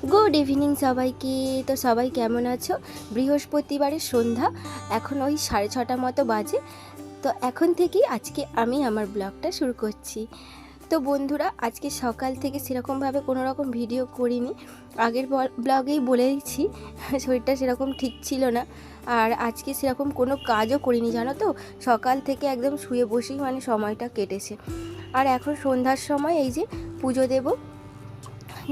Good evening সবাইকে। তো সবাই কেমন আছো? বৃহস্পতিবারের সন্ধ্যা, এখন ওই 6:30 মতো বাজে। তো এখন থেকেই আজকে আমি আমার ব্লগটা শুরু করছি। তো বন্ধুরা, আজকে সকাল থেকে সেরকমভাবে কোনো রকম ভিডিও করিনি। আগের ব্লগেই বলেইছি শরীরটা সেরকম ঠিক ছিল না, আর আজকে সেরকম কোনো কাজও করিনি জানো তো। সকাল থেকে একদম শুয়ে বসেই সময়টা কেটেছে। আর এখন সন্ধ্যার সময় এই যে পুজো দেবো,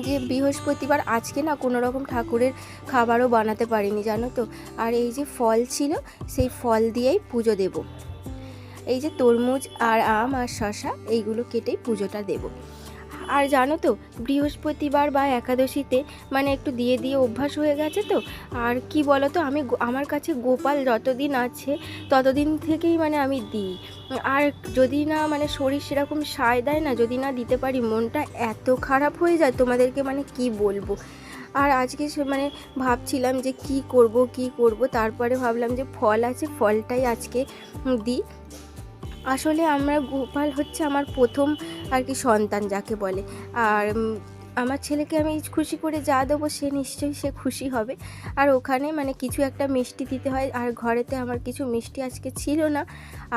যে বৃহস্পতিবার আজকে না কোনো রকম ঠাকুরের খাবারও বানাতে পারিনি জানো তো। আর এই যে ফল ছিল, সেই ফল দিয়েই পুজো দেব। এই যে তরমুজ আর আম আর শশা এইগুলো কেটেই পুজোটা দেব। আর জানো তো, বৃহস্পতিবার বা একাদশীতে একটু দিয়ে দিয়ে অভ্যাস হয়ে গেছে তো। আর কি বলো তো, আমার কাছে গোপাল যতদিন আছে ততদিন থেকেই আমি দিই। আর যদি না শরীর সেরকম সায় দেয় না, যদি না দিতে পারি, মনটা এত খারাপ হয়ে যায় তোমাদেরকে কি বলবো। আর আজকে ভাবছিলাম যে কি করব, তারপরে ভাবলাম যে ফল আছে, ফলটাই আজকে দিই। আসলে গোপাল হচ্ছে আমার প্রথম আর কি সন্তান যাকে বলে। আর আমার ছেলেকে আমি খুশি করে যা দেবো সে নিশ্চয়ই সে খুশি হবে। আর ওখানে কিছু একটা মিষ্টি দিতে হয়, আর ঘরেতে আমার কিছু মিষ্টি আজকে ছিল না,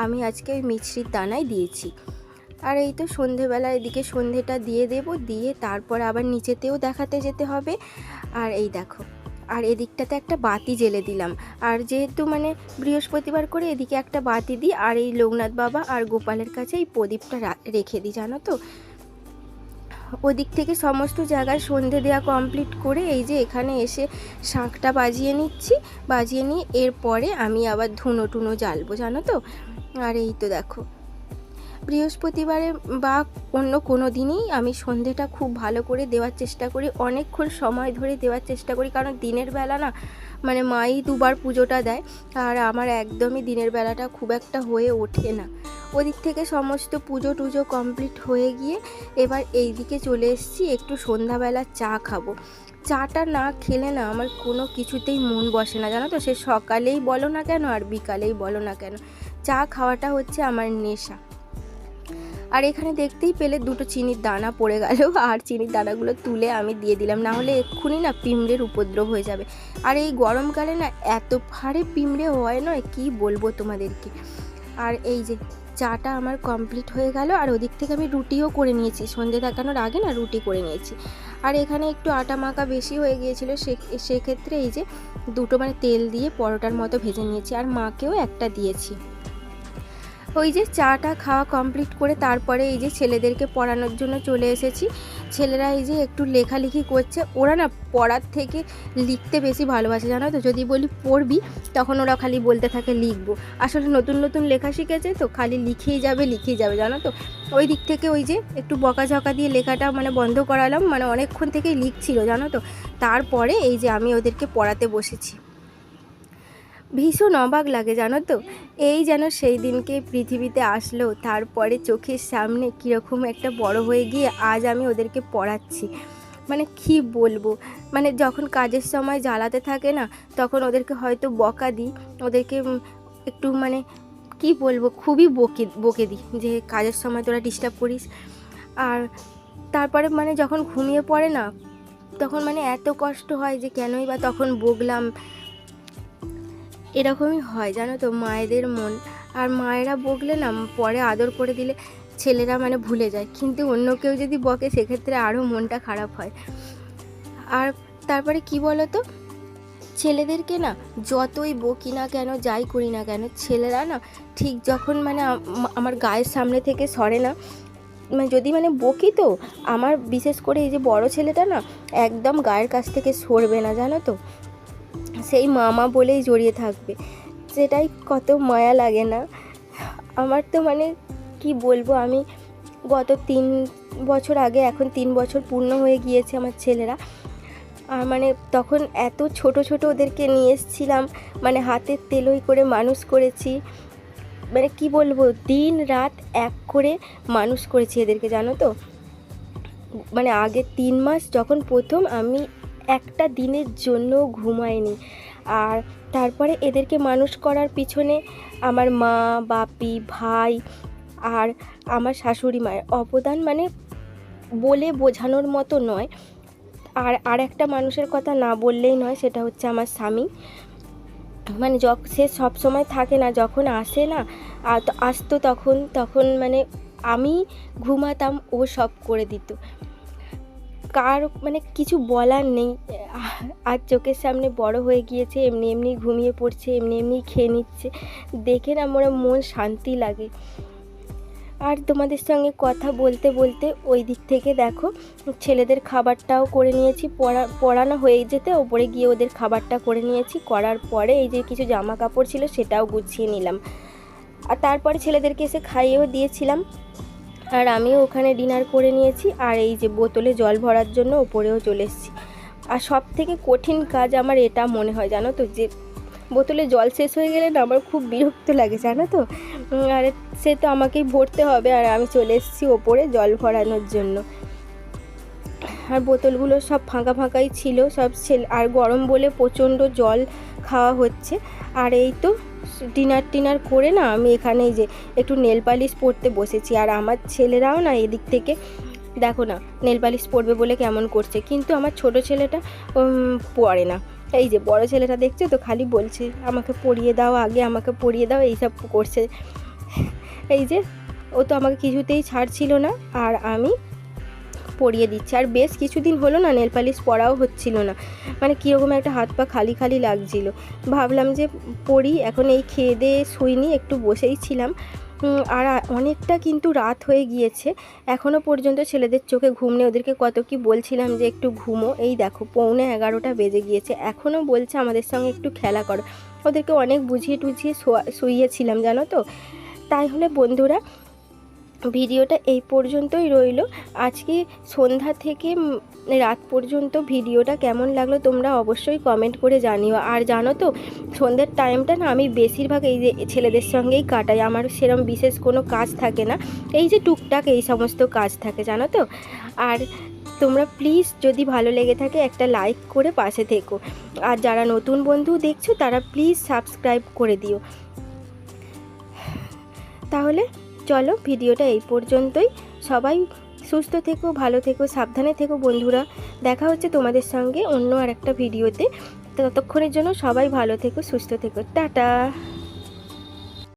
আমি আজকে ওই মিছরির দানাই দিয়েছি। আর এই তো সন্ধেবেলা এদিকে সন্ধেটা দিয়ে দেব, দিয়ে তারপর আবার নিচেতেও দেখাতে যেতে হবে। আর এই দেখো, আর এদিকটাতে একটা বাতি জেলে দিলাম। আর যেহেতু বৃহস্পতিবার করে এদিকে একটা বাতি দিই, আর এই লোকনাথ বাবা আর গোপালের কাছে এই প্রদীপটা রেখে দিই জানো তো। ওদিক থেকে সমস্ত জায়গায় সন্ধে দেওয়া কমপ্লিট করে এই যে এখানে এসে শাঁখটা বাজিয়ে নিচ্ছি। বাজিয়ে নিয়ে এরপরে আমি আবার ধুনো টুনো জ্বালবো জানো তো। আর এই তো দেখো, বৃহস্পতিবারে বা অন্য কোনো দিনই আমি সন্ধেটা খুব ভালো করে দেওয়ার চেষ্টা করি, অনেকক্ষণ সময় ধরে দেওয়ার চেষ্টা করি, কারণ দিনের বেলা না মাই দুবার পুজোটা দেয়, আর আমার একদমই দিনের বেলাটা খুব একটা হয়ে ওঠে না। ওদিক থেকে সমস্ত পুজো টুজো কমপ্লিট হয়ে গিয়ে এবার এই দিকে চলে এসেছি, একটু সন্ধ্যাবেলা চা খাবো। চাটা না খেলে না আমার কোনো কিছুতেই মন বসে না জানো তো, সে সকালেই বলো না কেন আর বিকালেই বলো না কেন, চা খাওয়াটা হচ্ছে আমার নেশা। আর এখানে দেখতেই পেলে দুটো চিনির দানা পড়ে গেল, আর চিনির দানাগুলো তুলে আমি দিয়ে দিলাম, না হলে এক্ষুনি না পিঁমড়ের উপদ্রব হয়ে যাবে। আর এই গরমকালে না এত ভারে পিঁমড়ে হয় নয়, কি বলবো তোমাদেরকে। আর এই যে চাটা আমার কমপ্লিট হয়ে গেল, আর ওদিক থেকে আমি রুটিও করে নিয়েছি, সন্ধে দেখানোর আগে না রুটি করে নিয়েছি। আর এখানে একটু আটা মাখা বেশি হয়ে গিয়েছিল, সেক্ষেত্রে এই যে দুটো তেল দিয়ে পরোটার মতো ভেজে নিয়েছি, আর মাকেও একটা দিয়েছি। ওই যে চাটা খাওয়া কমপ্লিট করে তারপরে এই যে ছেলেদেরকে পড়ানোর জন্য চলে এসেছি। ছেলেরা এই যে একটু লেখালেখি করছে, ওরা না পড়ার থেকে লিখতে বেশি ভালোবাসে জানো তো। যদি বলি পড়বি, তখন ওরা খালি বলতে থাকে লিখবো। আসলে নতুন নতুন লেখা শিখেছে তো, খালি লিখেই যাবে জানো তো। ওই দিক থেকে ওই যে একটু বকাঝকা দিয়ে লেখাটা বন্ধ করালাম, অনেকক্ষণ থেকেই লিখছিল জানো তো। তারপরে এই যে আমি ওদেরকে পড়াতে বসেছি। ভীষণ অবাক লাগে জানো তো, এই যেন সেই দিনকে পৃথিবীতে আসলো, তারপরে চোখের সামনে কীরকম একটা বড় হয়ে গিয়ে আজ আমি ওদেরকে পড়াচ্ছি। কি বলবো, যখন কাজের সময় জ্বালাতে থাকে না, তখন ওদেরকে হয়তো বকা দিই, ওদেরকে একটু কি বলবো, খুবই বকে দিই যে কাজের সময় তোরা ডিস্টার্ব করিস। আর তারপরে যখন ঘুমিয়ে পড়ে না, তখন এত কষ্ট হয় যে কেনই বা তখন বকলাম। এরকমই হয় জানো তো মায়েদের মন। আর মায়েরা বকলে না, পরে আদর করে দিলে ছেলেরা ভুলে যায়, কিন্তু অন্য কেউ যদি বকে সেক্ষেত্রে আরও মনটা খারাপ হয়। আর তারপরে কি বলো তো, ছেলেদেরকে না যতই বকি না কেন, যাই করি না কেন, ছেলেরা না ঠিক যখন আমার গায়ের সামনে থেকে সরে না, যদি বকি তো আমার বিশেষ করে এই যে বড় ছেলেটা না একদম গায়ের কাছ থেকে সরবে না জানো তো, সেই মামা বলেই জড়িয়ে থাকবে। সেটাই কত মায়া লাগে না আমার তো। কি বলবো, আমি গত 3 বছর আগে, এখন 3 বছর পূর্ণ হয়ে গিয়েছে আমার ছেলেরা। আর তখন এত ছোট ছোট ওদেরকে নিয়ে এসেছিলাম, হাতের তেলোই করে মানুষ করেছি। কি বলবো, দিন রাত এক করে মানুষ করেছি এদেরকে জানো তো। আগে 3 মাস যখন প্রথম আমি একটা দিনের জন্য ঘুমাইনি। আর তারপরে এদেরকে মানুষ করার পিছনে আমার মা, বাপি, ভাই আর আমার শাশুড়ি মায়ের অবদান বলে বোঝানোর মতো নয়। আর একটা মানুষের কথা না বললেই নয়, সেটা হচ্ছে আমার স্বামী। মানে সে সব সময় থাকে না, যখন আসে না আসতো তখন মানে আমি ঘুমাতাম, ও সব করে দিত। মানে কিছু বলার নেই। আর চোখের সামনে বড় হয়ে গিয়েছে, এমনি এমনি ঘুমিয়ে পড়ছে, এমনি এমনি খেয়ে নিচ্ছে, দেখে না আমার মন শান্তি লাগে। আর তোমাদের সঙ্গে কথা বলতে বলতে ওই দিক থেকে দেখো ছেলেদের খাবারটাও করে নিয়েছি, পড়ানো হয়ে যেতে ওপরে গিয়ে ওদের খাবারটা করে নিয়েছি। করার পরে এই যে কিছু জামা কাপড় ছিল সেটাও গুছিয়ে নিলাম, আর তারপরে ছেলেদেরকে এসে খাইয়েও দিয়েছিলাম। আর আমিও ওখানে ডিনার করে নিয়েছি, আর এই যে বোতলে জল ভরার জন্য ওপরেও চলে এসেছি। আর সব থেকে কঠিন কাজ আমার এটা মনে হয় জানো তো, যে বোতলে জল শেষ হয়ে গেলে না আমার খুব বিরক্ত লাগে জানো তো। আর সে তো আমাকেই ভরতে হবে, আর আমি চলে এসেছি ওপরে জল ভরানোর জন্য। আর বোতলগুলো সব ফাঁকা ফাঁকাই ছিল সব, আর গরম বলে প্রচণ্ড জল খাওয়া হচ্ছে। আর এই তো ডিনার করে না আমি এখানে এই যে একটু নেল পালিশ পরতে বসেছি। আর আমার ছেলেরাও না এদিক থেকে দেখো না নেল পালিশ পরবে বলে কেমন করছে, কিন্তু আমার ছোট ছেলেটা পরে না। এই যে বড় ছেলেটা দেখছো তো, খালি বলছে আমাকে পরিয়ে দাও, আগে আমাকে পরিয়ে দাও, এইসব করছে। এই যে ও তো আমাকে কিছুতেই ছাড়ছিল না, আর আমি পরিয়ে দিচ্ছি। আর বেশ কিছুদিন হলো না নেল পালিশ পরাও হচ্ছিল না, মানে কীরকম একটা হাত পা খালি খালি লাগছিল। ভাবলাম যে পরি, এখন এই খেয়ে দিয়ে শুইনি, একটু বসেই ছিলাম। আর অনেকটা কিন্তু রাত হয়ে গিয়েছে, এখনও পর্যন্ত ছেলেদের চোখে ঘুম নেই। ওদেরকে কত কি বলছিলাম যে একটু ঘুমো, এই দেখো 11:15 বেজে গিয়েছে, এখনও বলছে আমাদের সঙ্গে একটু খেলা করো। ওদেরকে অনেক বুঝিয়ে টুঝিয়ে শুইয়েছিলাম জানো তো। তাই হলে বন্ধুরা ভিডিওটা এই পর্যন্তই রইল। আজকে সন্ধ্যা থেকে রাত পর্যন্ত ভিডিওটা কেমন লাগলো তোমরা অবশ্যই কমেন্ট করে জানিও। আর জানো তো সন্ধ্যের টাইমটা না আমি বেশিরভাগ এই যে ছেলেদের সঙ্গেই কাটাই, আমার সেরকম বিশেষ কোনো কাজ থাকে না, এই যে টুকটাক এই সমস্ত কাজ থাকে জানো তো। আর তোমরা প্লিজ যদি ভালো লেগে থাকে একটা লাইক করে পাশে থেকো, আর যারা নতুন বন্ধু দেখছো তারা প্লিজ সাবস্ক্রাইব করে দিও। তাহলে চলো ভিডিওটা এই পর্যন্তই। সবাই সুস্থ থেকো, ভালো থেকো, সাবধানে থেকো বন্ধুরা। দেখা হচ্ছে তোমাদের সঙ্গে অন্য আর একটা ভিডিওতে। ততক্ষণের জন্য সবাই ভালো থেকো, সুস্থ থেকো, টাটা।